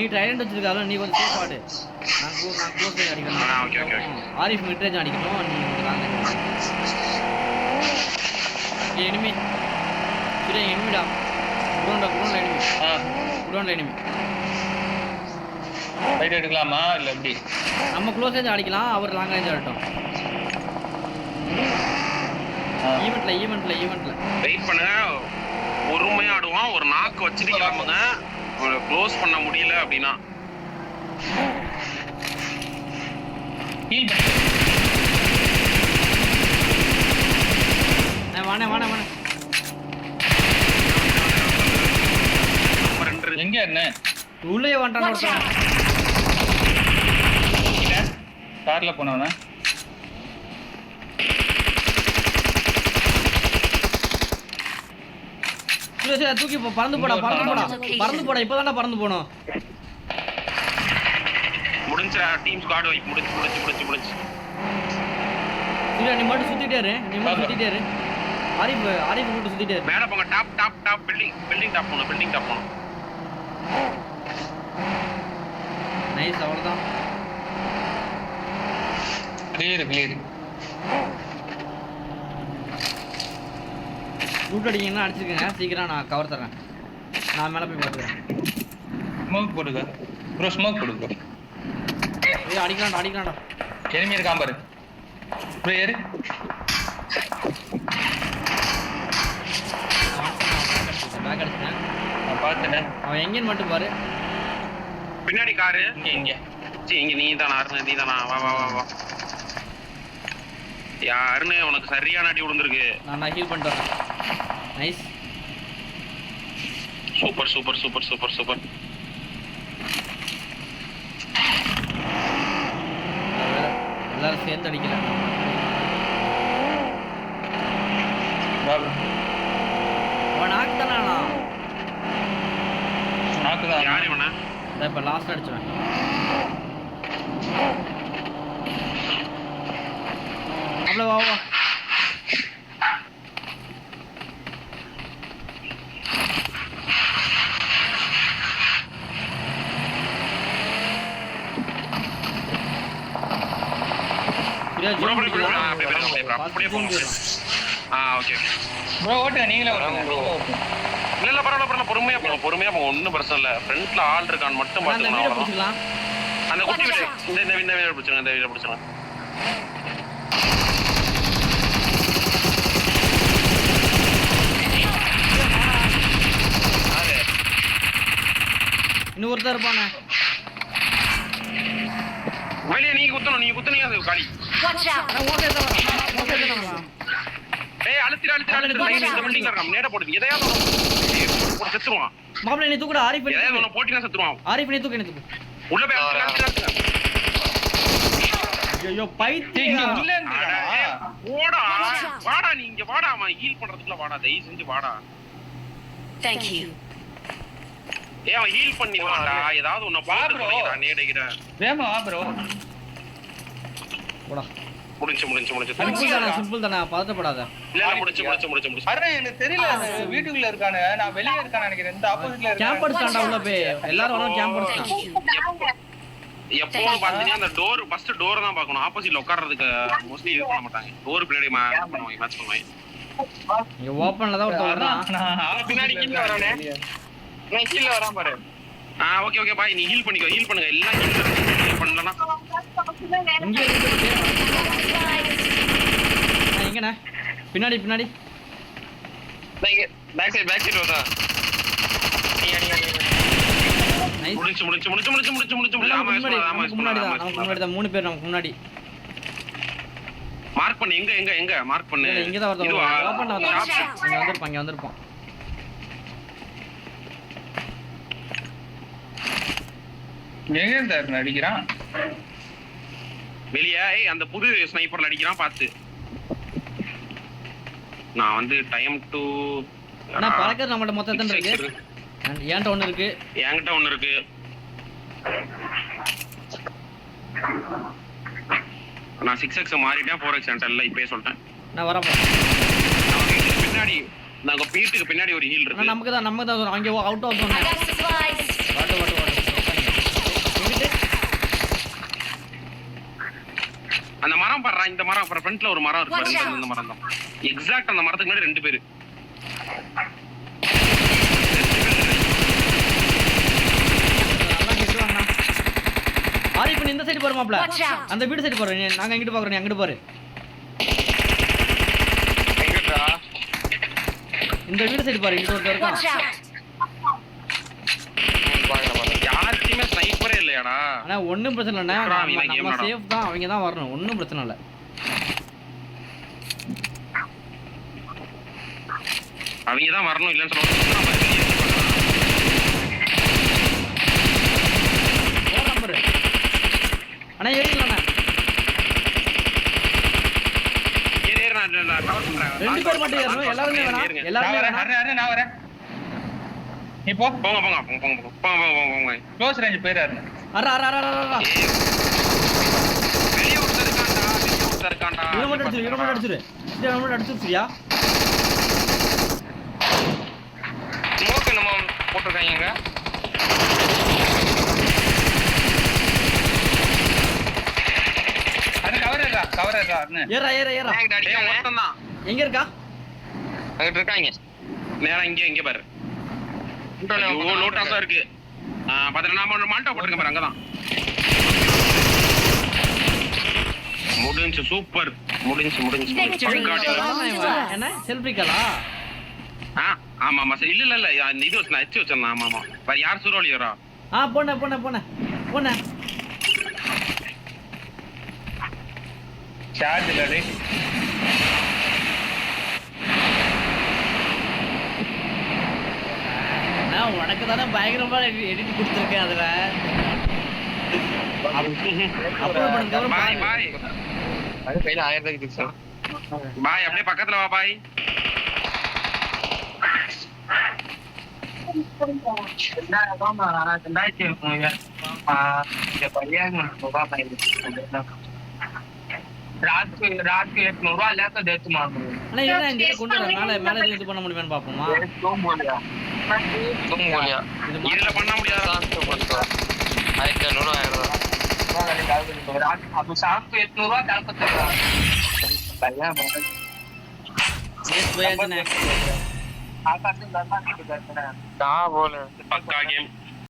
நீ ட்ரைடன்ட் வச்சிருக்கால நீ கொஞ்சம் சேஃப் ஆடு. நான் க்ளோஸ் பண்ணி அடிக்கணும். Okay okay okay. Arif midrange அடிக்கணும். நீ வாங்க. எனிமி. சரி எனிமிடா. குடோன்ல எனிமி. குடோன்ல எனிமி. ஃபைட் எடுக்கலாமா இல்ல எப்படி? நம்ம க்ளோஸ் ரேஞ்ச் அடிக்கலாம். அவர் லாங் ரேஞ்ச் ஆடட்டும். ஈவென்ட்ல வெயிட் பண்ணுங்க. பொறுமையா ஆடுவான். ஒரு நாக்கு வச்சிட்டு கிளம்புங்க. க்ளோஸ் பண்ண முடியல அப்படின்னா ஹீல் பண்ணு. வாணே எங்க என்ன உள்ளே வந்துட்டான். கார்ல போனவனா தூக்கி பறந்து போடா. இப்பதான்டா பறந்து போனோம். முடிஞ்சா டீம் ஸ்குவாட் வைப் முடிஞ்சு. நீ மட்டும் சுத்திட்டே இரு. ஆரிஃப் மட்டும் சுத்திட்டே இரு. மேல போங்க. டாப் பில்டிங் டாப் போணும். நைஸ் அவ்வளவுதான். கிளியர் ரூட் அடிங்கன்னா அடிச்சிருக்கேங்க. சீக்கிரம் நான் கவர் தரேன். நான் மேல போய் பார்த்துக்கிறேன். ஸ்மோக் போடுங்க ப்ரோ. ஸ்மோக் போடு ப்ரோ. ஏய் அடிக்கலாம்டா. எனிமி இருக்கான் பாரு ப்ரோ. ஏறு. பேக் அடிச்சேன். நான் பார்த்தேன். அவன் எங்கன்னு மட்டும் பாரு. பின்னாடி காரு இங்க இங்க நீதானா வா. யாருன்னு உனக்கு சரியான அடி விழுந்திருக்கு. நான் ஹீல் பண்ணிட்டு வரேன். நைஸ். சூப்பர். எல்லாரும் சேர்ந்து அடிக்கலாம். அவன் நாக்குதானா? நாக்குதான். யாரு இவனா? இப்ப லாஸ்ட் அடிச்சுவேன். அவ்வளோ வா. ப்ரோ ஓட்டுங்க. நீங்களே ஓட்டுங்க. இல்ல பரவாயில்ல. பொறுமையா போங்க. ஒன்னும் பிரச்சனை இல்ல. ஃப்ரண்ட்ல ஆள் இருக்கான்னு மட்டும் பாத்துக்கலாம். அந்த குட்டி வீடு இந்த வீட பிடிச்சுங்க. இன்னொருத்தர் இருப்பானே. வெளியே நீங்க குத்துனீங்க அது காலி. ஏய் அழுத்திர இந்த பில்டிங்ல இருக்கான். நேரா போடுது. எதையாவது போட்டு செத்துருவான். மாப்ள நீ தூக்குடா. ஆரிஃப் எதையாவது ஒண்ணு போட்டினா செத்துருவான். ஆரிஃப் நீ தூக்கு. உள்ள போய் அழுத்திர. ஐயோ பைத்தியம். உள்ள இருந்துடா. வாடா நீ இங்க வாடா. அவன் ஹீல் பண்றதுக்குள்ள வாடா. தயவு செஞ்சு வாடா. Thank you. ஏய் அவன் ஹீல் பண்ணிடுவான்டா. ஏதாவது ஒண்ணு பாத்து பண்ணிடா. நேடிடா. வேமா வா ப்ரோ. போடா. முடிஞ்சு. சிம்பிள் தானே. பதட்டப்படாத. இல்ல முடிஞ்சு. அரே எனக்கு தெரியல. வீட்டுக்குள்ள இருக்கானே. நான் வெளிய இருக்கானே நினைக்கிறேன். இந்த ஆப்போசிட்ல இருக்கான். கேம்பர்ஸ் தான்டா உள்ள போய். எல்லாரும் வரோம் கேம்பர்ஸ் தான். எப்போ பாத்தீங்கன்னா அந்த டோர் ஃபர்ஸ்ட் டோர் தான் பார்க்கணும். ஆப்போசிட்ல உட்கார்றதுக்கு மோஸ்ட்லி யூஸ் பண்ண மாட்டாங்க. டோர் பின்னாடி மேட்ச் பண்ணுவாங்க. இங்க ஓபன்ல தான் ஒருத்தன் வரான். நான் பின்னாடி கீழ வரானே. நான் கீழ வரான் பாரு. Okay bye. நீ ஹீல் பண்ணுங்க. எல்லாம் ஹீல் பண்ணலனா இங்க எங்கண்ணே? பின்னாடி பேக் சைடு வந்தா. நைஸ். முடிச்சு. முன்னாடி தான் 3 பேர் நமக்கு முன்னாடி. மார்க் பண்ணு. எங்க மார்க் பண்ணு. இங்க தான் வரது. ஓபன்ல இங்க வந்திருப்பான். எங்க இருந்தாரு அடிக்கிறான்? வெளியே அந்த புது ஸ்னைப்பர்ல அடிக்கிறான் பாத்து. நான் வந்து டைம் டு நான் பறக்கிறது நம்மட்ட மொத்தம் இருக்கு. என்கிட்ட ஒன்னு இருக்கு. நான் 6x மாறிட்டேன். 4x என்கிட்ட இப்பயே சொல்லிட்டேன். நான் வரேன். பின்னாடி நாங்க வீட்டுக்கு பின்னாடி ஒரு ஹீல் இருக்கு. நமக்கு தான் அங்க out of I got supplies. What இந்த மரம் அப்புறம் ஃப்ரண்ட்ல ஒரு மரம் இருக்கு பாருங்க, இந்த மரம் தான் எக்ஸாக்ட் அந்த மரத்துக்கு முன்னாடி 2 பேரு. நல்லா கெட்டுவாங்கண்ணா. ஆரி இப்ப நீ இந்த சைடு போறமாப்ல, Watch out. அந்த வீடு சைடு போறேன். நாங்க எங்கிட்டு பாக்குறோம், நீ அங்கிட்டு பாரு. எங்கடா இந்த வீடு சைடு பாரு, இங்க ஒருத்தர் இருக்கான். Watch out! யாருக்குமே ஸ்னைப்பரே இல்லையாடா? ஆனா ஒண்ணும் பிரச்சனை இல்லண்ணா, நம்ம சேஃப் தான், அவங்க தான் வரணும், ஒண்ணும் பிரச்சனை இல்ல. அவங்க தான் வரணும் இல்லன்னு சொல்லுவாங்க. நம்பர் அண்ணா ஏறிக்கலாண்ணா. ஏறு நான் கவர் பண்றேன். 2 பேர் மட்டும் ஏறணும், எல்லாருமே வேணாம். நான் எல்லாருமே வரேன் வேணாம். ஹரி, நான் வரேன். நீ போ. போங்க. க்ளோஸ் ரேஞ்ச் போயிடாரு. அரா அரா அரா அரா. வெளிய ஒருத்தர் இருக்கான்டா. இவன் மட்டும் அடிச்சிரு. இவன் மட்டும் அடிச்சிருச்சியா? ஸ்மோக் நம்ம போட்டுருக்காங்க. அது கவர் ஏறா அண்ணே. ஏறா. ஒருத்தன் தான். எங்க இருக்கா? அங்க இருக்காங்க. நேரா இங்க பாரு. லோட்டாஸா இருக்கு. பாத்தீங்கன்னா நாம ஒரு மால்டா போட்டுருக்க பாரு, அங்கதான். முடிஞ்சு சூப்பர். முடிஞ்சு. என்ன செல்ஃபிக்கலா? ஆமா சரி. இல்ல இது வச்சு நான் எச்சு வச்சிருந்தேன். ஆமா வேற யார் சுரோலியரா? போன சார்ஜ் இல்லடே. நான் உனக்கு தானே பயங்கரமா எடிட் கொடுத்துருக்கேன் அதுல. அப்புறம் பண்ணுங்க. பாய் அது கையில 1000 இருக்கு சார். பாய் அப்படியே பக்கத்துல வா பாய். रात को 800 ले तो देत मार அண்ணா என்ன இந்த இத கொண்டு வர மேல இது பண்ண முடியுமான்னு பாப்போமா? तुम बोलिया இது இதுல பண்ண முடியாதா? 1500 ஆயிரம். रात अब शाम को 800 डाल सकते हैं भैया எஸ் போயாச்சுண்ணே. आकाश में लड़ना नहीं करना है कहां बोले पक्का गेम